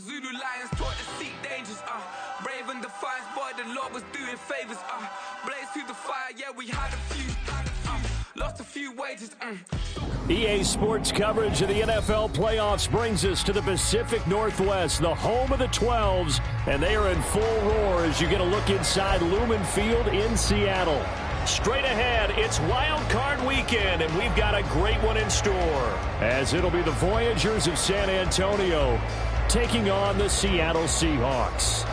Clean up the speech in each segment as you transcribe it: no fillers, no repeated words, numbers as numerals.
Zulu lions taught to seek dangers, brave and defiant, boy, the Lord was doing favors, blaze through the fire, yeah, we had a few, lost a few wages, EA Sports coverage of the NFL playoffs brings us to the Pacific Northwest, the home of the 12s, and they are in full roar as you get a look inside Lumen Field in Seattle. Straight ahead, it's Wild Card Weekend, and we've got a great one in store, as it'll be the Voyagers of San Antonio taking on the Seattle Seahawks.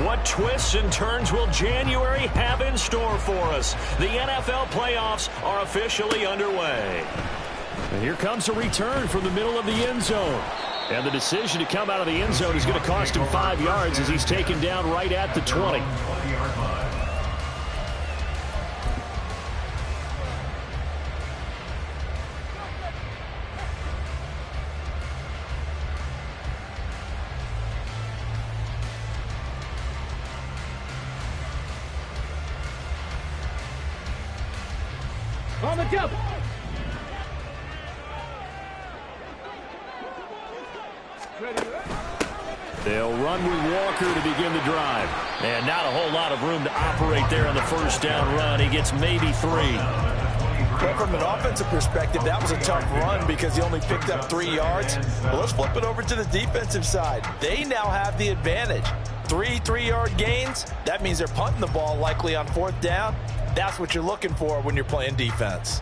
What twists and turns will January have in store for us? The NFL playoffs are officially underway. And here comes a return from the middle of the end zone. And the decision to come out of the end zone is going to cost him 5 yards as he's taken down right at the 20. On the jump. They'll run with Walker to begin the drive. And not a whole lot of room to operate there on the first down run. He gets maybe 3. Well, from an offensive perspective, that was a tough run because he only picked up 3 yards. Well, let's flip it over to the defensive side. They now have the advantage. 3 3-yard gains. That means they're punting the ball likely on 4th down. That's what you're looking for when you're playing defense.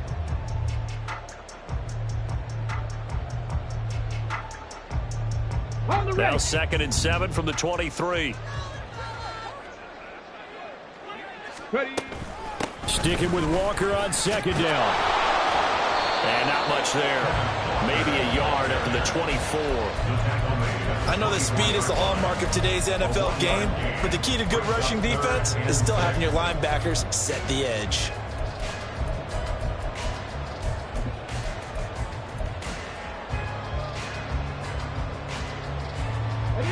Now 2nd and 7 from the 23. Ready. Sticking with Walker on 2nd down. And not much there. Maybe a yard up to the 24. I know that speed is the hallmark of today's NFL game, but the key to good rushing defense is still having your linebackers set the edge.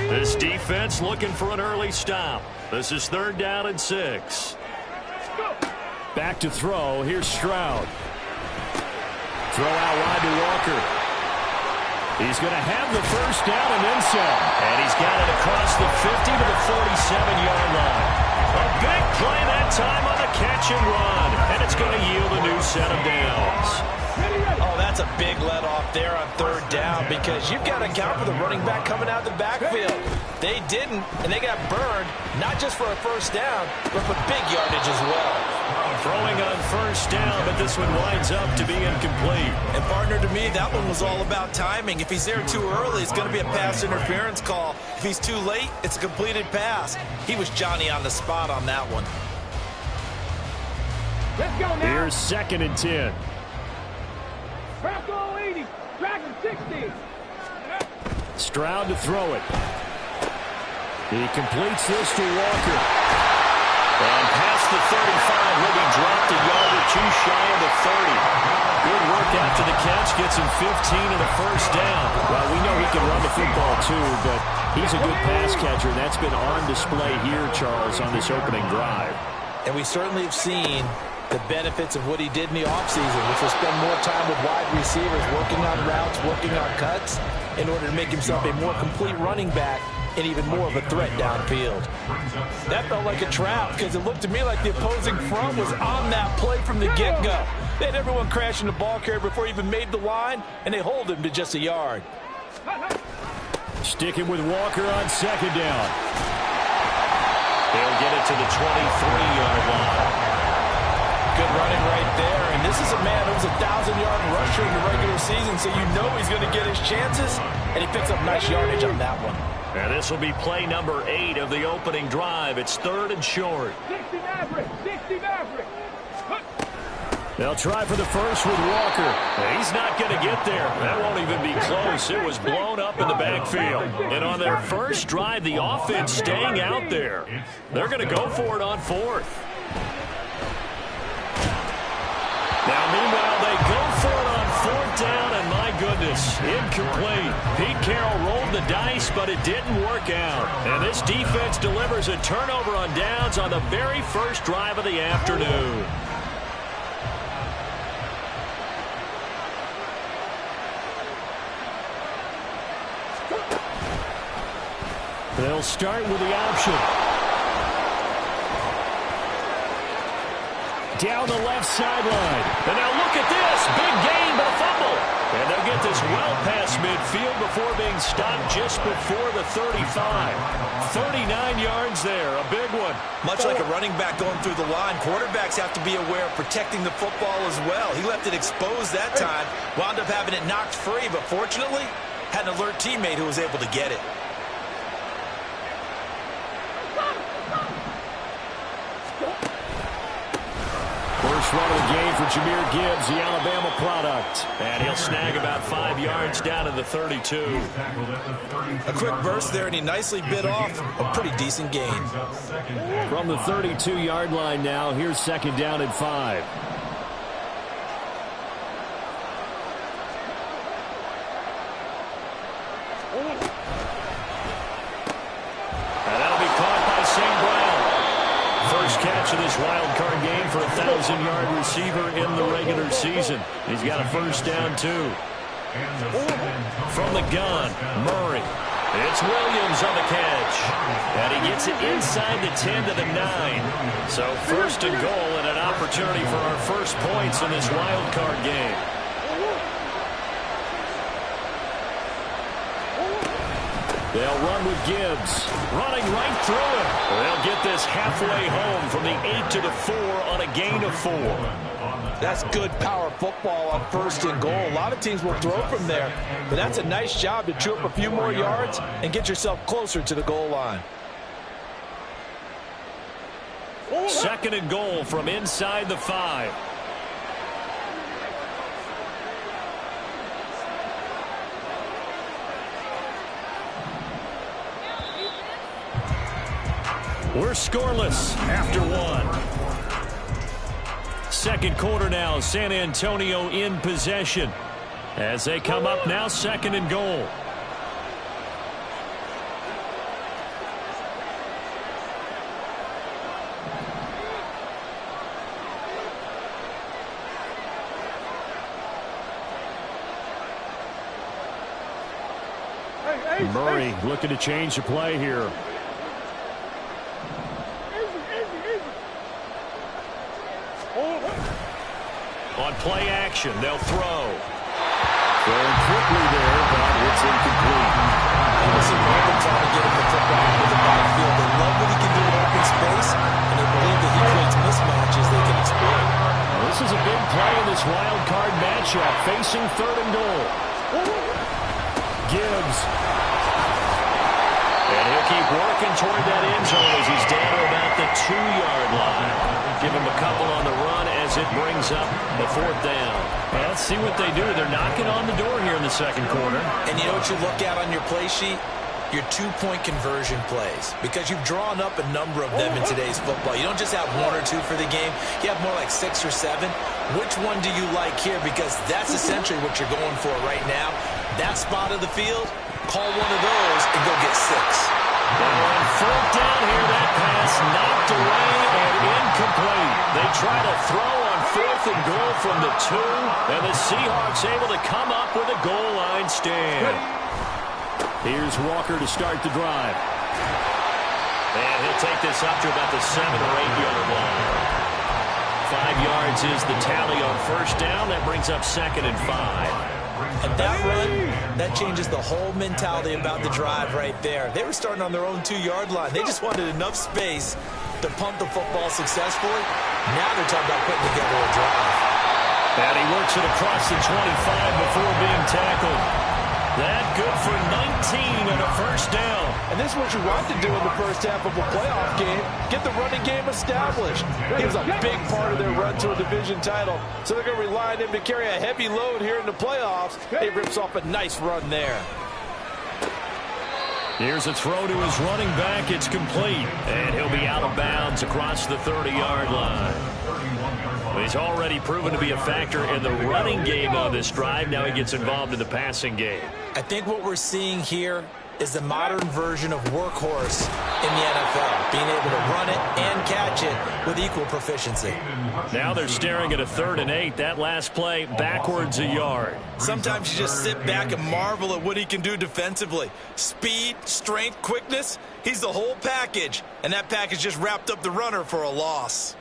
This defense looking for an early stop. This is 3rd down and 6. Back to throw. Here's Stroud. Throw out wide to Walker. He's going to have the first down and then some. And he's got it across the 50 to the 47-yard line. A big play that time on the catch and run. And it's going to yield a new set of downs. Oh, that's a big let-off there on 3rd down because you've got to account for the running back coming out of the backfield. They didn't, and they got burned, not just for a first down, but for big yardage as well. Throwing on 1st down, but this one winds up to be incomplete. And, partner, to me, that one was all about timing. If he's there too early, it's going to be a pass interference call. If he's too late, it's a completed pass. He was Johnny on the spot on that one. Let's go now. Here's 2nd and 10. Bronco 80. Dragon 60. Stroud to throw it. He completes this to Walker. And past the 35, he'll be dropped a yard or 2 shy of the 30. Good work after the catch, gets him 15 and a first down. Well, we know he can run the football too, but he's a good pass catcher. That's been on display here, Charles, on this opening drive. And we certainly have seen the benefits of what he did in the offseason, which was spend more time with wide receivers, working on routes, working on cuts, in order to make himself a more complete running back and even more of a threat downfield. That felt like a trap because it looked to me like the opposing front was on that play from the get-go. They had everyone crashing the ball carrier before he even made the line, and they hold him to just a yard. Sticking with Walker on 2nd down. They'll get it to the 23-yard line. Good running right there, and this is a man who was a 1,000-yard rusher in the regular season, so you know he's going to get his chances, and he picks up nice yardage on that one. And this will be play number 8 of the opening drive. It's 3rd and short. 60 Maverick. 60 Maverick. They'll try for the first with Walker. He's not going to get there. That won't even be close. It was blown up in the backfield. And on their first drive, the offense staying out there. They're going to go for it on 4th. Now, meanwhile, they go for it on 4th down, and my goodness, this. Incomplete. Pete Carroll rolled the dice, but it didn't work out. And this defense delivers a turnover on downs on the very first drive of the afternoon. They'll start with the option. Down the left sideline. And now look at this. Big gain, but a fumble. And they'll get this well past midfield before being stopped just before the 35. 39 yards there. A big one. Much like a running back going through the line, quarterbacks have to be aware of protecting the football as well. He left it exposed that time. Wound up having it knocked free, but fortunately, had an alert teammate who was able to get it. First run of the game for Jahmyr Gibbs, the Alabama product. And he'll snag about 5 yards down to the 32. A quick burst there, and he nicely bit off a pretty decent gain. From the 32-yard line now, here's second down and 5. And that'll be caught by St. Brown. First catch of this wild card game for a 1,000-yard receiver in the regular season. He's got a first down, too. From the gun, Murray. It's Williams on the catch. And he gets it inside the 10 to the 9. So first and goal and an opportunity for our first points in this wild card game. They'll run with Gibbs. Running right through it. They'll get this halfway home from the 8 to the 4 on a gain of 4. That's good power football on first and goal. A lot of teams will throw from there, but that's a nice job to chew up a few more yards and get yourself closer to the goal line. Second and goal from inside the 5. We're scoreless after 1. Second quarter now, San Antonio in possession. As they come up now, second and goal. Murray looking to change the play here. On play action, they'll throw. Throwing quickly there, but it's incomplete. Listen, Ravens trying to get him the football into the backfield. They love what he can do in open space, and they believe that he creates mismatches they can exploit. Well, this is a big play in this wild card matchup, facing third and goal. Gibbs. And he'll keep working toward that end zone as he's down to about the 2-yard line. Give him a couple on the run as it brings up the fourth down. Well, let's see what they do. They're knocking on the door here in the second quarter. And you know what you look at on your play sheet? Your 2-point conversion plays, because you've drawn up a number of them in today's football. You don't just have 1 or 2 for the game. You have more like 6 or 7. Which one do you like here? Because that's essentially what you're going for right now. That spot of the field, call one of those and go get 6. Now on fourth down here, that pass knocked away and incomplete. They try to throw on fourth and goal from the 2, and the Seahawks able to come up with a goal line stand. Here's Walker to start the drive. And he'll take this up to about the 7 or 8-yard line. 5 yards is the tally on first down. That brings up second and 5. And that run, that changes the whole mentality about the drive right there. They were starting on their own 2-yard line. They just wanted enough space to pump the football successfully. Now they're talking about putting together a drive. And he works it across the 25 before being tackled. That good for 19 and a first down. And this is what you want to do in the first half of a playoff game. Get the running game established. He was a big part of their run to a division title. So they're going to rely on him to carry a heavy load here in the playoffs. He rips off a nice run there. Here's a throw to his running back. It's complete. And he'll be out of bounds across the 30-yard line. He's already proven to be a factor in the running game on this drive. Now he gets involved in the passing game. I think what we're seeing here is the modern version of workhorse in the NFL, being able to run it and catch it with equal proficiency. Now they're staring at a 3rd and 8. That last play, backwards a yard. Sometimes you just sit back and marvel at what he can do defensively. Speed, strength, quickness, he's the whole package. And that package just wrapped up the runner for a loss.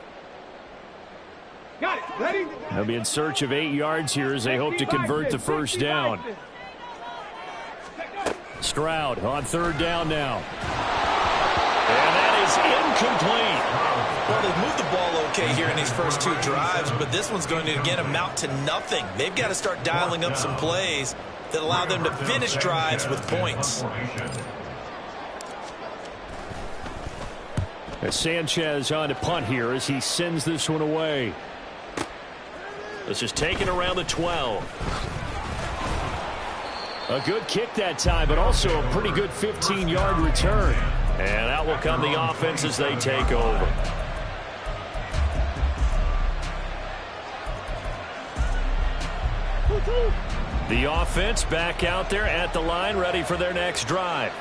Got it. Ready? They'll be in search of 8 yards here as they hope to convert the first down. Stroud on 3rd down now. And that is incomplete. Well, they've moved the ball okay here in these first 2 drives, but this one's going to, again, amount to nothing. They've got to start dialing up some plays that allow them to finish drives with points. As Sanchez on to punt here as he sends this one away. This is taken around the 12. A good kick that time, but also a pretty good 15-yard return. And out will come the offense as they take over. The offense back out there at the line, ready for their next drive.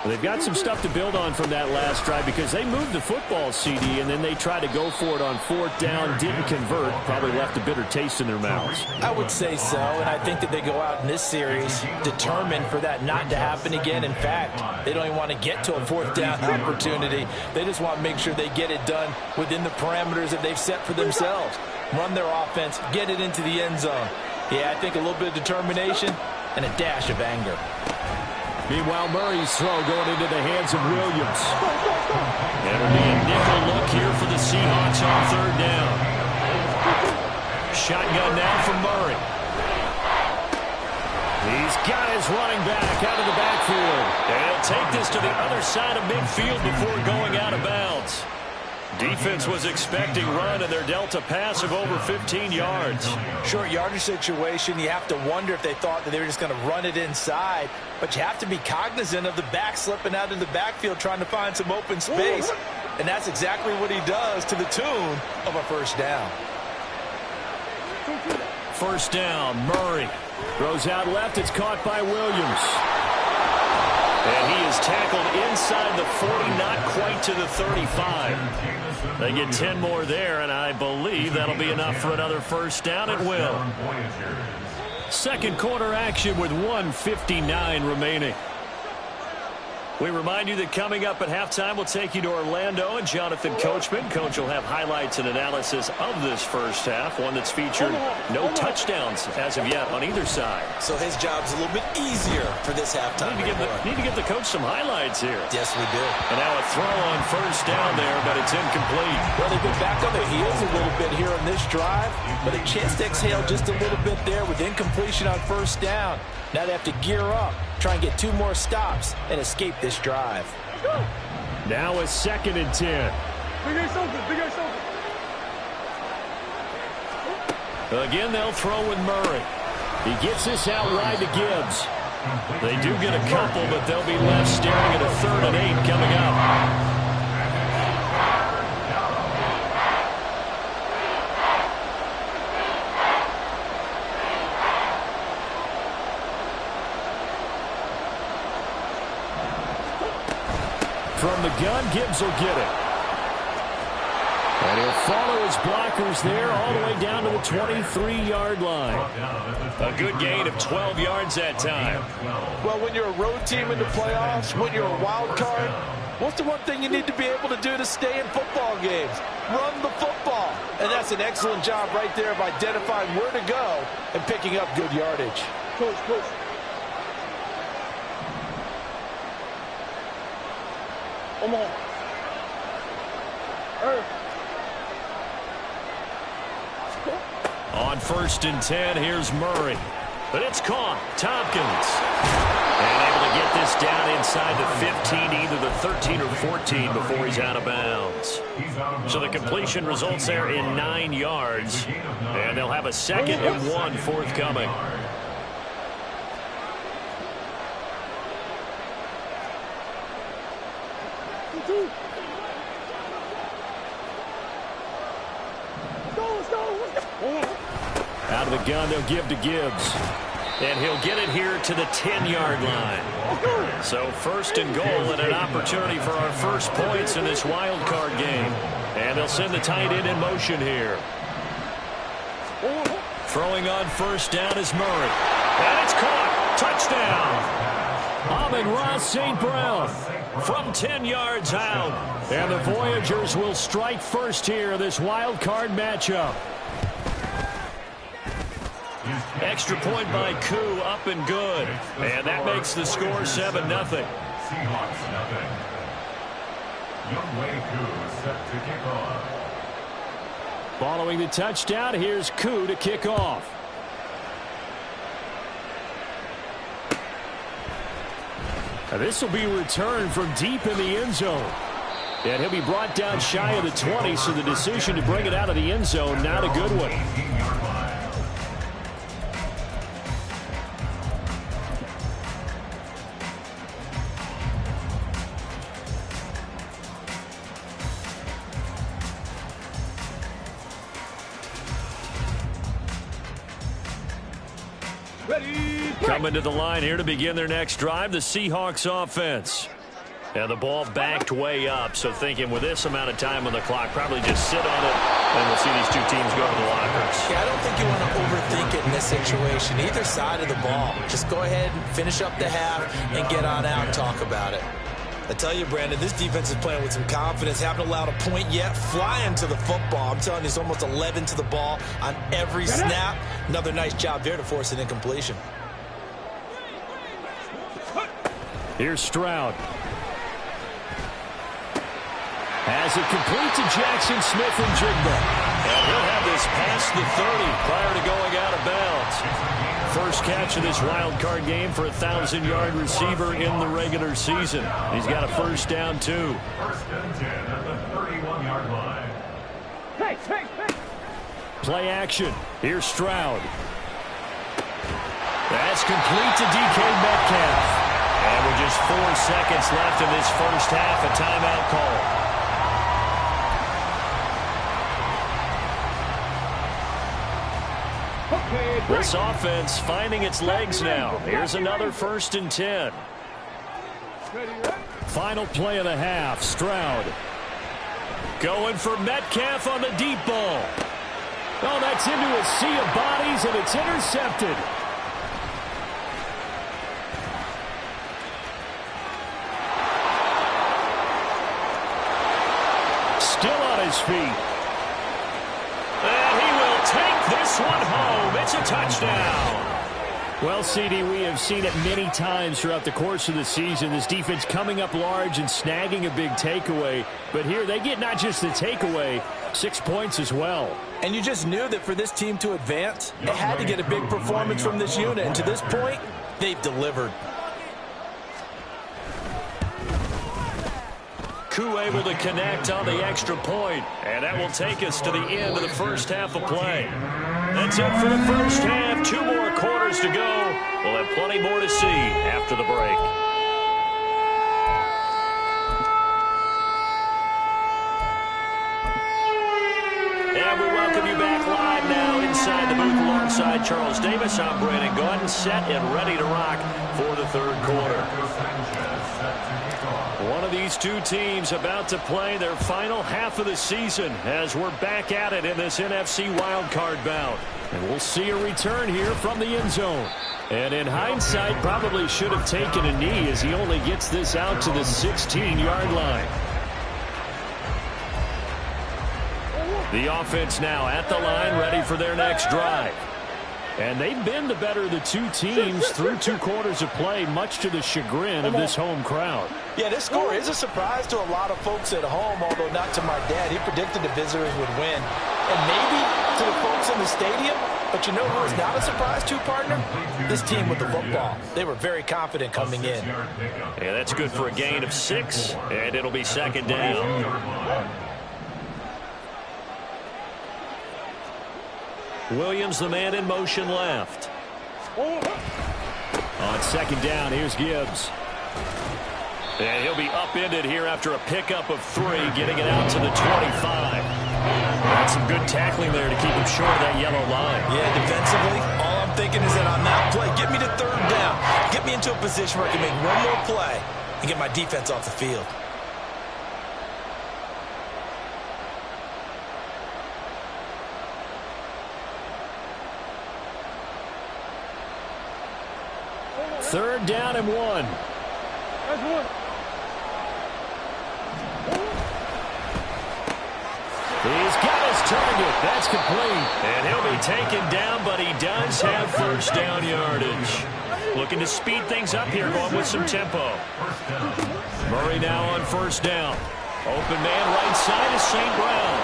They've got some stuff to build on from that last drive because they moved the football, CD, and then they tried to go for it on 4th down, didn't convert, probably left a bitter taste in their mouths. I would say so, and I think that they go out in this series determined for that not to happen again. In fact, they don't even want to get to a 4th down opportunity. They just want to make sure they get it done within the parameters that they've set for themselves. Run their offense, get it into the end zone. Yeah, I think a little bit of determination and a dash of anger. Meanwhile, Murray's throw going into the hands of Williams. It'll be a nickel look here for the Seahawks on 3rd down. Shotgun now for Murray. He's got his running back out of the backfield. And he'll take this to the other side of midfield before going out of bounds. Defense was expecting run, and they're dealt a pass of over 15 yards. Short yardage situation, you have to wonder if they thought that they were just going to run it inside. But you have to be cognizant of the back slipping out in the backfield trying to find some open space. And that's exactly what he does to the tune of a 1st down. 1st down, Murray. Throws out left. It's caught by Williams. And he is tackled inside the 40, not quite to the 35. They get 10 more there, and I believe that'll be enough for another 1st down. It will. 2nd quarter action with 1:59 remaining. We remind you that coming up at halftime, we'll take you to Orlando and Jonathan Coachman. Coach will have highlights and analysis of this first half, one that's featured no touchdowns as of yet on either side. So his job's a little bit easier for this halftime. Need to give the coach some highlights here. Yes, we do. And now a throw on 1st down there, but it's incomplete. Well, they've been back on their heels a little bit here on this drive, but a chance to exhale just a little bit there with incompletion on 1st down. Now they have to gear up, try and get 2 more stops, and escape this drive. Now a 2nd and 10. Again, they'll throw with Murray. He gets this out wide to Gibbs. They do get a couple, but they'll be left staring at a 3rd and 8 coming up. From the gun, Gibbs will get it. And he'll follow his blockers there all the way down to the 23-yard line. A good gain of 12 yards that time. Well, when you're a road team in the playoffs, when you're a wild card, what's the one thing you need to be able to do to stay in football games? Run the football. And that's an excellent job right there of identifying where to go and picking up good yardage. Coach. Come on. On 1st and 10, here's Murray. But it's caught. Tompkins. And able to get this down inside the 15, either the 13 or 14 before he's out of bounds. So the completion results there in 9 yards. And they'll have a 2nd and 1 forthcoming. Out of the gun, they'll give to Gibbs. And he'll get it here to the 10-yard line. So first and goal and an opportunity for our first points in this wild card game. And they'll send the tight end in motion here. Throwing on first down is Murray. And it's caught. Touchdown. Amon-Ra St. Brown from 10 yards out. And the Voyagers will strike first here in this wild card matchup. Extra point by Koo, up and good. And that makes the score 7-0. Seahawks nothing. Youngway Koo set to kick off. Following the touchdown, here's Koo to kick off. Now this will be returned from deep in the end zone. And he'll be brought down shy of the 20, so the decision to bring it out of the end zone, not a good one. Coming to the line here to begin their next drive, the Seahawks offense. And the ball backed way up, so thinking with this amount of time on the clock, probably just sit on it, and we'll see these two teams go to the lockers. Yeah, I don't think you want to overthink it in this situation. Either side of the ball. Just go ahead and finish up the half and get on out and talk about it. I tell you, Brandon, this defense is playing with some confidence. Haven't allowed a point yet. Flying to the football. I'm telling you, it's almost 11 to the ball on every snap. Another nice job there to force an incompletion. Here's Stroud. Has it complete to Jackson Smith and Jigba. And he'll have this past the 30 prior to going out of bounds. First catch of this wild card game for a 1,000-yard receiver in the regular season. He's got a first down, too. First and 10 at the 31-yard line. Play action. Here's Stroud. That's complete to DK Metcalf. And with just 4 seconds left in this first half, a timeout call. This offense finding its legs now. Here's another first and 10. Final play of the half. Stroud going for Metcalf on the deep ball. Oh, that's into a sea of bodies, and it's intercepted. Still on his feet. And he will take this one home. It's a touchdown. Well, CD, we have seen it many times throughout the course of the season. This defense coming up large and snagging a big takeaway. But here they get not just the takeaway, 6 points as well. And you just knew that for this team to advance, it had to get a big performance from this unit. And to this point, they've delivered. Koo able to connect on the extra point, and that will take us to the end of the first half of play. That's it for the first half. 2 more quarters to go. We'll have plenty more to see after the break. And we welcome you back live now inside the booth alongside Charles Davis. I'm Brandon Gaudin, set and ready to rock for the third quarter. One of these two teams about to play their final half of the season as we're back at it in this NFC wildcard bout. And we'll see a return here from the end zone. And in hindsight, probably should have taken a knee as he only gets this out to the 16-yard line. The offense now at the line, ready for their next drive. And they've been the better of the two teams through 2 quarters of play, much to the chagrin of this home crowd. Yeah, this score is a surprise to a lot of folks at home, although not to my dad. He predicted the visitors would win. And maybe to the folks in the stadium, but you know who is not a surprise to, partner? This team with the football. They were very confident coming in. Yeah, that's good for a gain of 6, and it'll be second down. Williams, the man in motion left. On second down, here's Gibbs. And he'll be upended here after a pickup of 3, getting it out to the 25. That's some good tackling there to keep him short of that yellow line. Yeah, defensively, all I'm thinking is that on that play, get me to third down. Get me into a position where I can make one more play and get my defense off the field. Third down and 1. That's one. He's got his target. That's complete. And he'll be taken down, but he does have first down yardage. Looking to speed things up here, going with some tempo. Murray now on first down. Open man right side is St. Brown.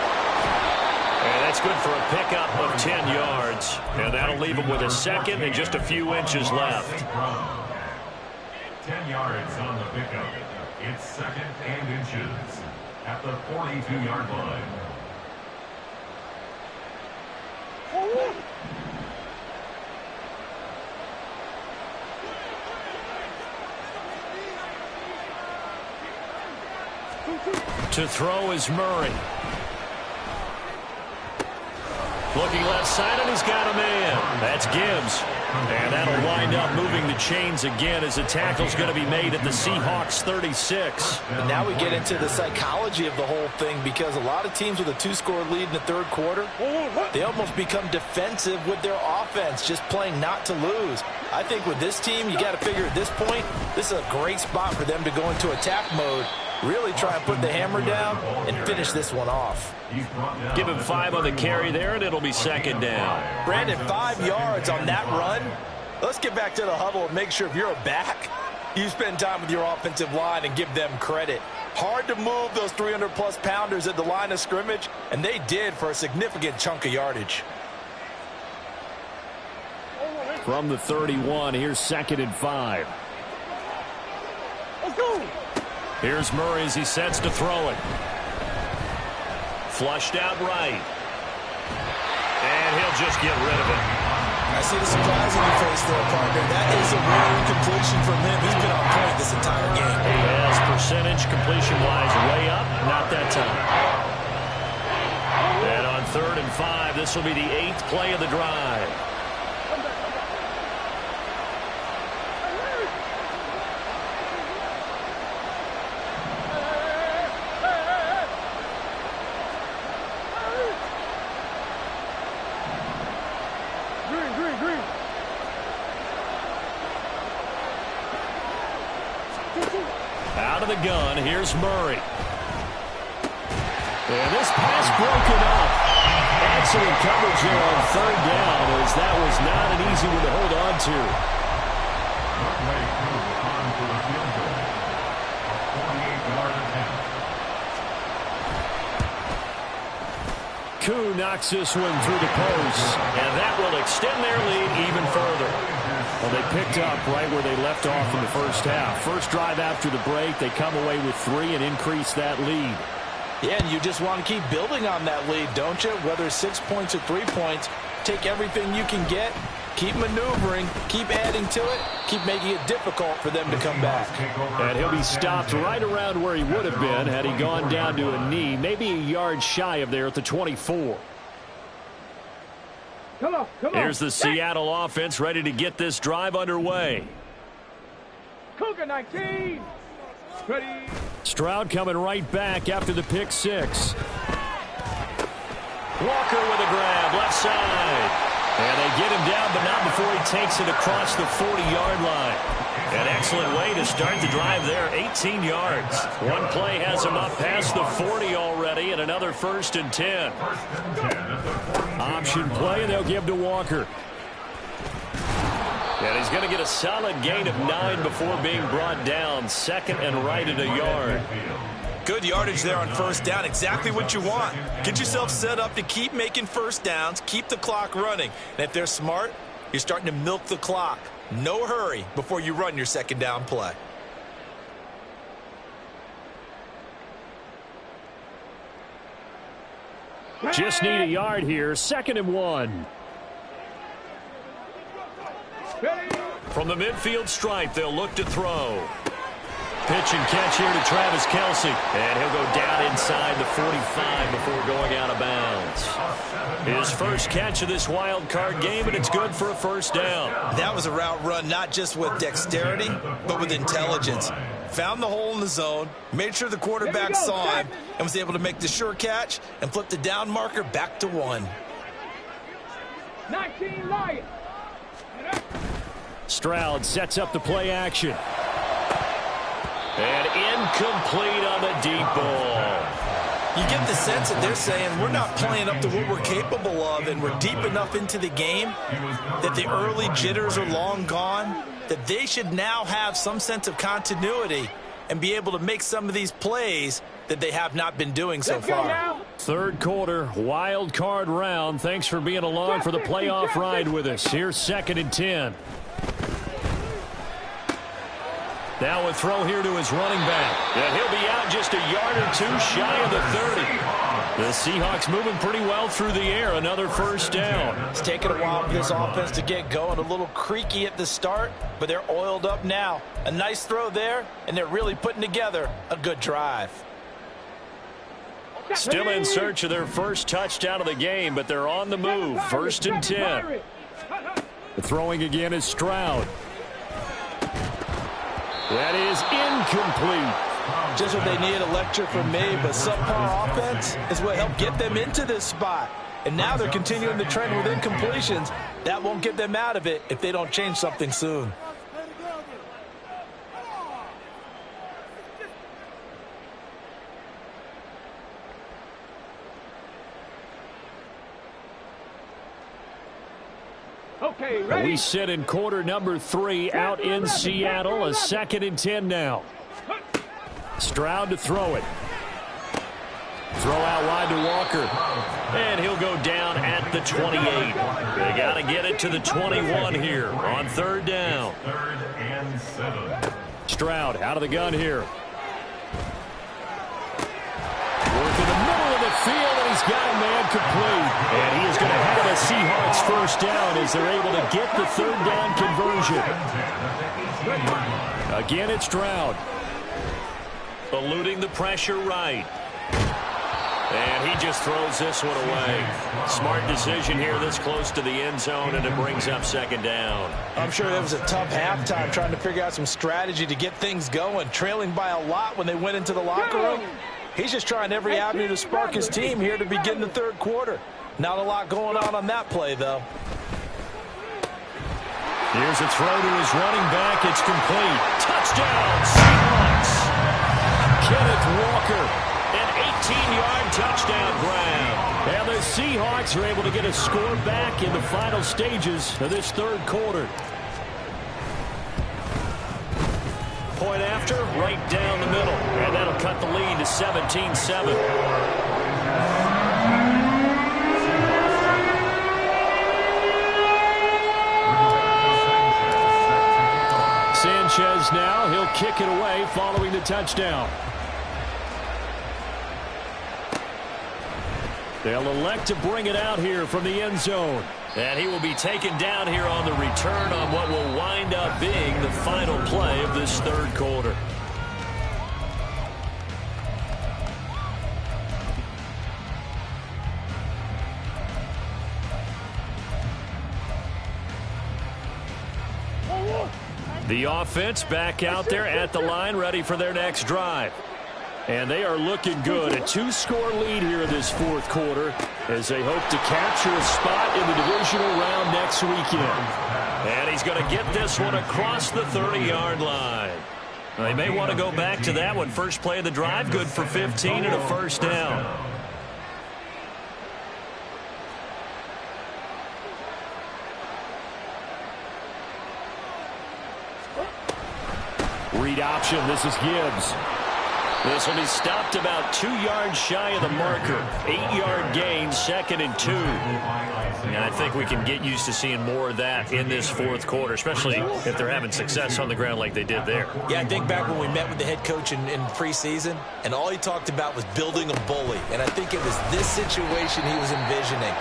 And that's good for a pickup of 10 yards. And that'll leave him with a second and just a few inches left. 10 yards on the pickup. It's second and inches at the 42-yard line. To throw is Murray. Looking left side, and he's got a man. That's Gibbs. And that'll wind up moving the chains again as a tackle's going to be made at the Seahawks 36. And now we get into the psychology of the whole thing, because a lot of teams with a 2-score lead in the third quarter, they almost become defensive with their offense, just playing not to lose. I think with this team, you got to figure at this point, this is a great spot for them to go into attack mode, really try and put the hammer down and finish this one off. Give him 5 on the carry there, and it'll be second down. Brandon, 5 yards on that run. Let's get back to the huddle and make sure if you're a back, you spend time with your offensive line and give them credit. Hard to move those 300-plus pounders at the line of scrimmage, and they did for a significant chunk of yardage. From the 31, here's second and 5. Let's go. Here's Murray as he sets to throw it. Flushed out right. And he'll just get rid of it. I see the surprise in your face there, partner. That is a rare completion from him. He's been on point this entire game. He has percentage completion-wise way up. Not that time. And on third and 5, this will be the 8th play of the drive. Green. Out of the gun, here's Murray. And this pass broken up. Excellent coverage there on third down, as that was not an easy one to hold on to. Koo knocks this one through the post, and that will extend their lead even further. Well, they picked up right where they left off in the first half. First drive after the break, they come away with 3 and increase that lead. Yeah, and you just want to keep building on that lead, don't you? Whether 6 points or 3 points, take everything you can get, keep maneuvering, keep adding to it, keep making it difficult for them to come back. And he'll be stopped right around where he would have been had he gone down to a knee, maybe a yard shy of there at the 24. Come on. Here's the Seattle offense ready to get this drive underway. Cougar 19. Ready. Stroud coming right back after the pick 6. Walker with a grab, left side. And they get him down, but not before he takes it across the 40-yard line. An excellent way to start the drive there, 18 yards. One play has him up past the 40 already, and another 1st and 10. Option play, and they'll give to Walker. And he's going to get a solid gain of 9 before being brought down. Second and right at a yard. Good yardage there on first down. Exactly what you want. Get yourself set up to keep making first downs, keep the clock running. And if they're smart, you're starting to milk the clock. No hurry before you run your second down play. Just need a yard here. 2nd and 1. From the midfield stripe, they'll look to throw. Pitch and catch here to Travis Kelce. And he'll go down inside the 45 before going out of bounds. His first catch of this wild card game, and it's good for a first down. That was a route run not just with dexterity, but with intelligence. Found the hole in the zone, made sure the quarterback saw him, and was able to make the sure catch and flip the down marker back to 1. 19 Lions. Stroud sets up the play action. And incomplete on the deep ball. You get the sense that they're saying we're not playing up to what we're capable of, and we're deep enough into the game that the early jitters are long gone, that they should now have some sense of continuity and be able to make some of these plays that they have not been doing so far. Third quarter, wild card round. Thanks for being along for the playoff ride with us. Here's 2nd and 10. Now a throw here to his running back. And he'll be out just a yard or two shy of the 30. The Seahawks moving pretty well through the air. Another first down. It's taken a while for this offense to get going. A little creaky at the start, but they're oiled up now. A nice throw there, and they're really putting together a good drive. Still in search of their first touchdown of the game, but they're on the move. 1st and 10. The throwing again is Stroud. That is incomplete. Just what they need, a lecture from me, but subpar offense is what helped get them into this spot. And now they're continuing the trend with incompletions. That won't get them out of it if they don't change something soon. Okay, ready? We sit in quarter number 3 out in Seattle. A 2nd and 10 now. Stroud to throw it. Throw out wide to Walker. And he'll go down at the 28. They got to get it to the 21 here on 3rd down. 3rd and 7. Stroud out of the gun here. Work in the middle of the field, and he's got a man complete. And he is going to have a Seahawks first down as they're able to get the 3rd down conversion. Again, it's Stroud. Eluding the pressure right. And he just throws this one away. Smart decision here this close to the end zone, and it brings up 2nd down. I'm sure it was a tough halftime trying to figure out some strategy to get things going, trailing by a lot when they went into the locker room. He's just trying every avenue to spark his team here to begin the 3rd quarter. Not a lot going on that play, though. Here's a throw to his running back. It's complete. Touchdown, Seahawks. Kenneth Walker, an 18-yard touchdown grab. And the Seahawks are able to get a score back in the final stages of this 3rd quarter. Point after, right down the middle. And that'll cut the lead to 17-7. Sanchez now, he'll kick it away following the touchdown. They'll elect to bring it out here from the end zone. And he will be taken down here on the return on what will wind up being the final play of this 3rd quarter. The offense back out there at the line, ready for their next drive. And they are looking good. A 2-score lead here in this 4th quarter as they hope to capture a spot in the divisional round next weekend. And he's going to get this one across the 30-yard line. They may want to go back to that one. First play of the drive, good for 15 and a first down. Read option. This is Gibbs. This will be stopped about 2 yards shy of the marker. 8-yard gain, 2nd and 2. And I think we can get used to seeing more of that in this 4th quarter, especially if they're having success on the ground like they did there. Yeah, I think back when we met with the head coach in preseason, and all he talked about was building a bully. And I think it was this situation he was envisioning.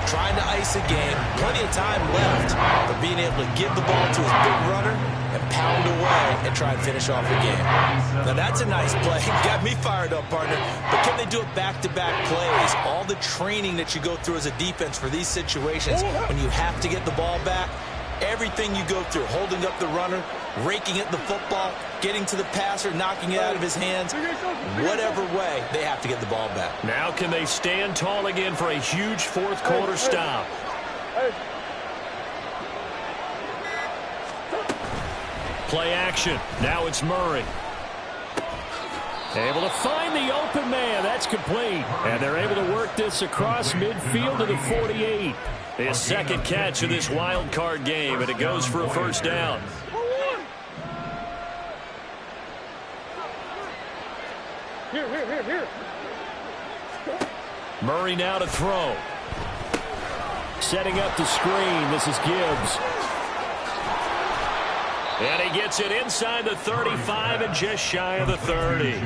trying to ice a game, plenty of time left, but being able to give the ball to his big runner and pound away and try and finish off the game. Now that's a nice play. Got me fired up, partner. But can they do it back-to-back plays? All the training that you go through as a defense for these situations, when you have to get the ball back, everything you go through, holding up the runner, raking at the football, getting to the passer, knocking it out of his hands, whatever way, they have to get the ball back. Now can they stand tall again for a huge fourth quarter stop? Play action. Now it's Murray. Able to find the open man. That's complete. And they're able to work this across midfield to the 48. His second catch of this wild card game, and it goes for a first down. Here. Murray now to throw. Setting up the screen. This is Gibbs. And he gets it inside the 35 and just shy of the 30.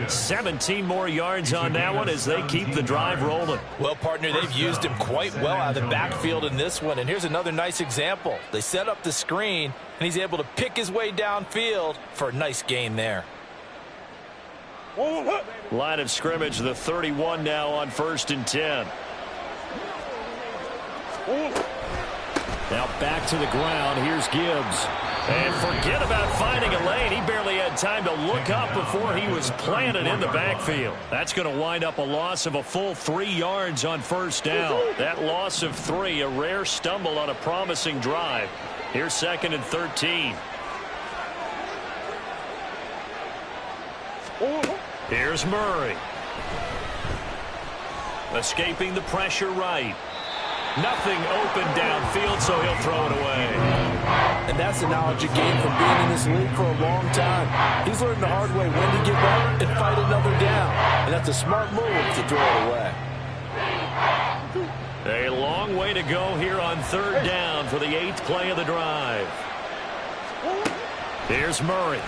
17 more yards on that one as they keep the drive rolling. Well, partner, they've used him quite well out of the backfield in this one. And here's another nice example. They set up the screen, and he's able to pick his way downfield for a nice gain there. Line of scrimmage, the 31 now on 1st and 10. Now back to the ground. Here's Gibbs. And forget about finding a lane. He barely had time to look up before he was planted in the backfield. That's going to wind up a loss of a full 3 yards on first down. That loss of 3, a rare stumble on a promising drive. Here's 2nd and 13. Here's Murray. Escaping the pressure right. Nothing open downfield, so he'll throw it away. And that's the knowledge you gain from being in this league for a long time. He's learned the hard way when to give up and fight another down. And that's a smart move to throw it away. A long way to go here on 3rd down for the 8th play of the drive. Here's Murray.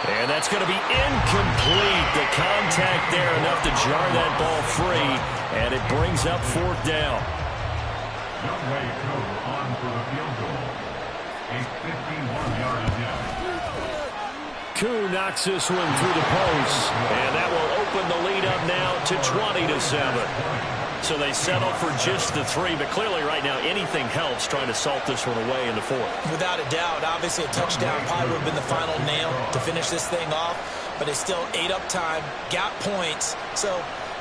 And that's going to be incomplete. The contact there enough to jar that ball free, and it brings up 4th down. Youngway on for the field goal. A 51-yard attempt. Koo knocks this one through the post, and that will open the lead up now to 20-7. So they settle for just the 3, but clearly right now anything helps trying to salt this one away in the 4th. Without a doubt, obviously a touchdown probably would have been the final nail to finish this thing off, but it's still ate up time, got points, so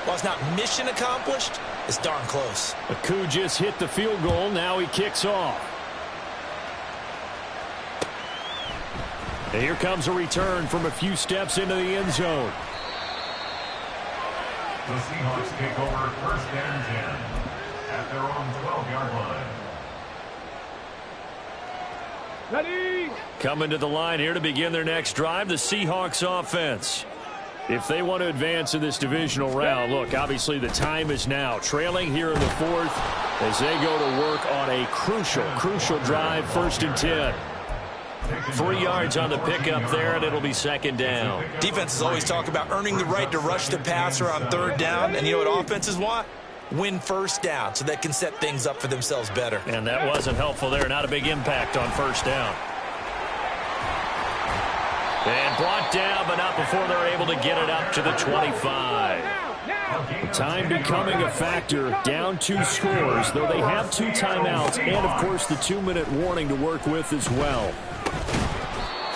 while it's not mission accomplished, it's darn close. Koo just hit the field goal, now he kicks off. And here comes a return from a few steps into the end zone. The Seahawks take over 1st and 10 at their own 12-yard line. Ready? Coming to the line here to begin their next drive, the Seahawks offense. If they want to advance in this divisional round, look, obviously the time is now. Trailing here in the 4th as they go to work on a crucial drive, 1st and 10. 3 yards on the pickup there, and it'll be 2nd down. Defenses always talk about earning the right to rush the passer on 3rd down, and you know what offenses want? Win 1st down so they can set things up for themselves better. And that wasn't helpful there. Not a big impact on 1st down. And brought down, but not before they're able to get it up to the 25. Time becoming a factor, down 2 scores, though they have 2 timeouts and, of course, the 2-minute warning to work with as well.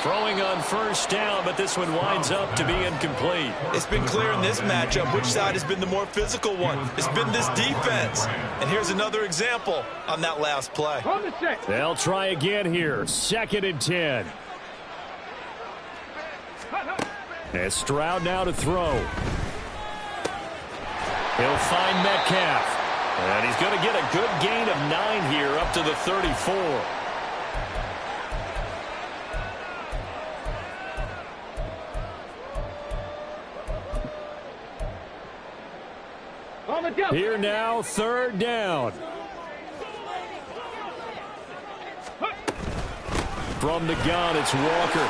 Throwing on 1st down, but this one winds up to be incomplete. It's been clear in this matchup which side has been the more physical one. It's been this defense. And here's another example on that last play. They'll try again here, 2nd and 10. And Stroud now to throw. He'll find Metcalf. And he's going to get a good gain of 9 here up to the 34. Here now, 3rd down. From the gun, it's Walker.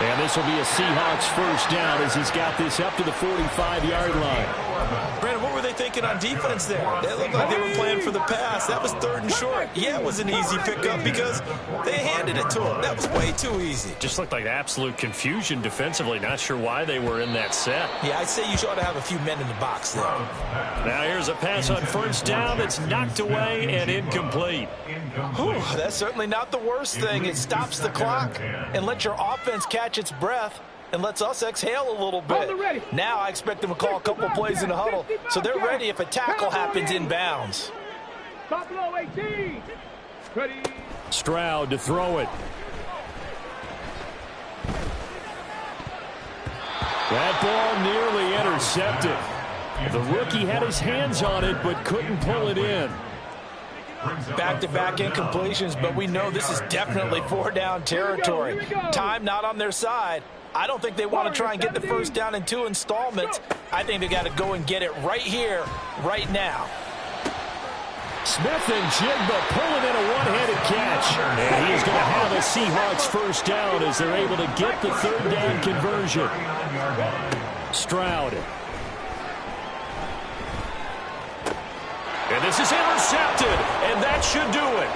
And this will be a Seahawks first down as he's got this up to the 45-yard line. Brandon, what were they thinking on defense there? They looked like they were playing for the pass. That was 3rd and short. Yeah, it was an easy pickup because they handed it to him. That was way too easy. Just looked like absolute confusion defensively. Not sure why they were in that set. Yeah, I'd say you ought to have a few men in the box there. Now here's a pass on first down that's knocked away and incomplete. Whew, that's certainly not the worst thing. It stops the clock and lets your offense catch its breath and lets us exhale a little bit. Now I expect them to call a couple plays in the huddle so they're ready if a tackle happens inbounds. Buffalo 18. Ready. Stroud to throw it. That ball nearly intercepted. The rookie had his hands on it but couldn't pull it in. Back-to-back incompletions, but we know this is definitely 4-down territory. Time not on their side. I don't think they want to try and get the first down in 2 installments. I think they got to go and get it right here, right now. Smith and Jigba pulling in a one-handed catch. And he is going to have a Seahawks first down as they're able to get the 3rd down conversion. Stroud. And this is intercepted, and that should do it.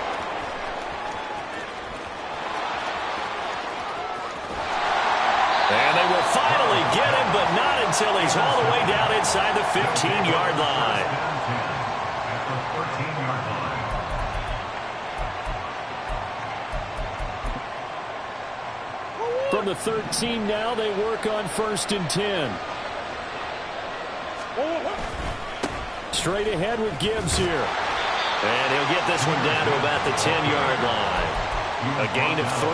And they will finally get him, but not until he's all the way down inside the 15-yard line. From the 13 now, they work on 1st and 10. Straight ahead with Gibbs here. And he'll get this one down to about the 10-yard line. A gain of 3,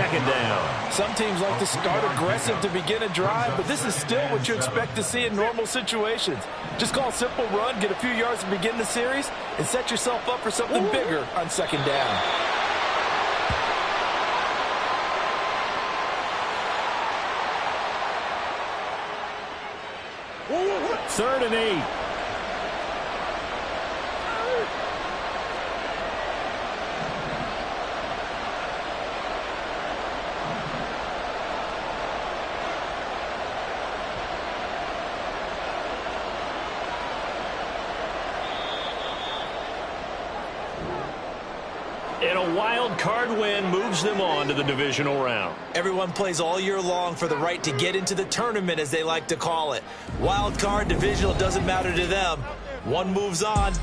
2nd down. Some teams like to start aggressive to begin a drive, but this is still what you expect to see in normal situations. Just call a simple run, get a few yards to begin the series, and set yourself up for something bigger on 2nd down. Third and 8. And a wild card win moves them on to the divisional round. Everyone plays all year long for the right to get into the tournament, as they like to call it. Wild card, divisional, doesn't matter to them. One moves on.